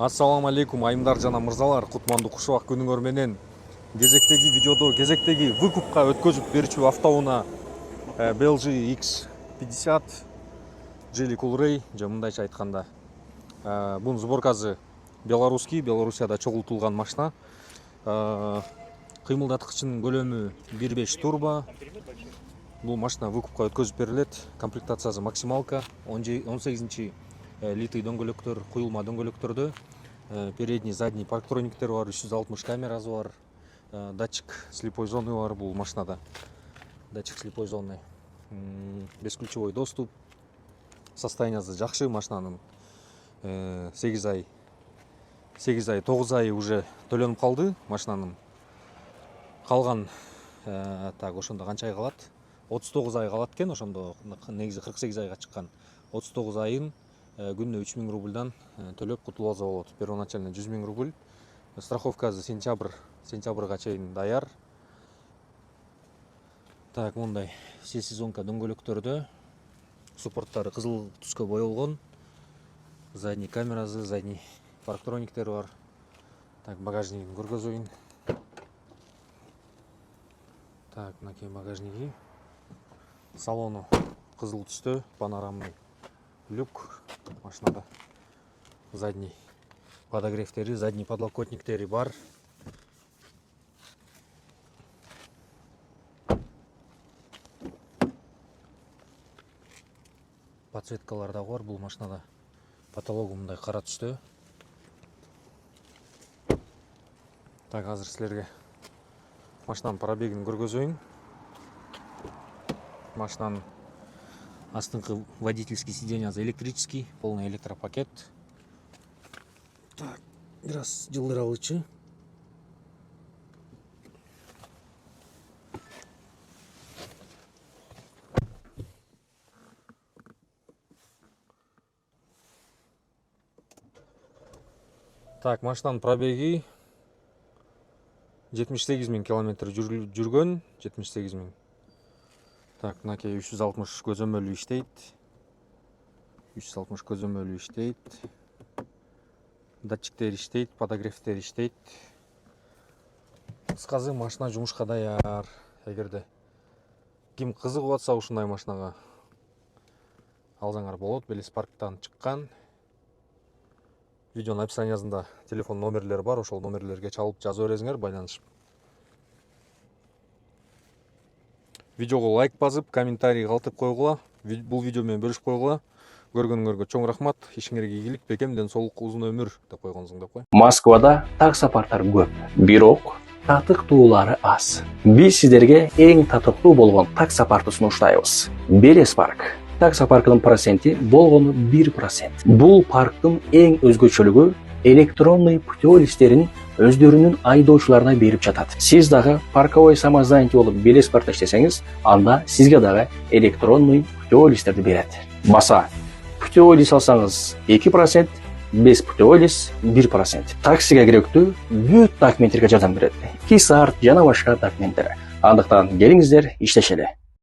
Ассаламу алейкум айымдар жана мырзалар, кутмандуу кушубак күнүңөр менен кезектеги выкупка өткөзүп берүүчү автоунаа BLG X50 Geely Coolray же мындайча айтканда бунун сборкасы Беларусияда чогултулган машина. Кыймылдаткычынын көлөмү 1.5 турбо. Бул машина выкупка өткөзүп берилет. Комплектациясы максималка, 18 литый дөңгөлөктөр, куюлма дөңгөлөктөрдө. Передний, задний парктрониктер бар, 360 камерасы бар, датчик слепой зоны бар бул машинада. Датчик слепой зоны. Бесключевой доступ. Состояниясы жакшы машинанын. 8 ай 9 ай уже төлөнүп калды машинанын. Калган ошондо канча ай калат? 39 ай калат экен, ошондо негизи 48 айга чыккан. 39 айын күнүнө 3000 рубльдан төлөп кутулуп алса болот. Первоначально 100 000 рубль. Страховкасы сентябрга чейин даяр. Так, мындай все сезонка дөңгөлөктөрдө. Суппорттары кызыл түскө боелгон. Задний камерасы, задний парктрониктер бар. Так, багажнигин көргөзөйүн. Так, мынакей багажниги. Салону кызыл түстө, панорамный люк машинада. Задний подогревтери, задний подлокотниктери бар. Подсветкалар да бар бул машинада. Потологу мындай кара түстө. Так, азыр силерге машинанын пробегин көргөзөйүн. Машинанын астыңкы водительский сиденьясы электрический, полный электропакет. Так, бираз жылдыралычы. Так, машинанын пробеги 78 000 километр жүргөн, 78 000. Так, мынакей 360 көзөмөлү иштейт. 360 көзөмөлү иштейт. Датчиктер иштейт, подогревтер иштейт. Кыскасы машина жумушка даяр. Эгерде ким кызыгып атса ушундай машинага алсаңар болот. Белес парктан чыккан. Видеонун описаниясында телефон номерлери бар, ошол номерлерге чалып жаза бересиңер, байланышып. Видеого лайк басып, комментарий калтырып койгула. Бул видео менен бөлүшүп койгула. Көргөнүңөргө чоң рахмат. Ишиңерге ийгилик, бекем денсоолук, узун өмүр деп койгонсуң деп кой. Москвада так сапарлар көп, бирок татыктуулары аз. Биз сиздерге эң татыктуу болгон так сапарды сунуштайбыз. Белес парк. Такса паркынын проценти болгону 1%. Бул парктын эң өзгөчөлүгү электронный путеводителерин өздөрүнүн айдоочуларына берип жатат. Сиз дагы парковой самозанятый болуп Белес паркта иштесеңиз, анда сизге дагы электронный путеводителерди берет. Баса путеводитель алсаңыз 2%, без путеводитель 1%. Таксиге керектүү бүт документтерге жардам берет. Кисарт жана башка документтер. Андыктан келиңиздер, иштешели.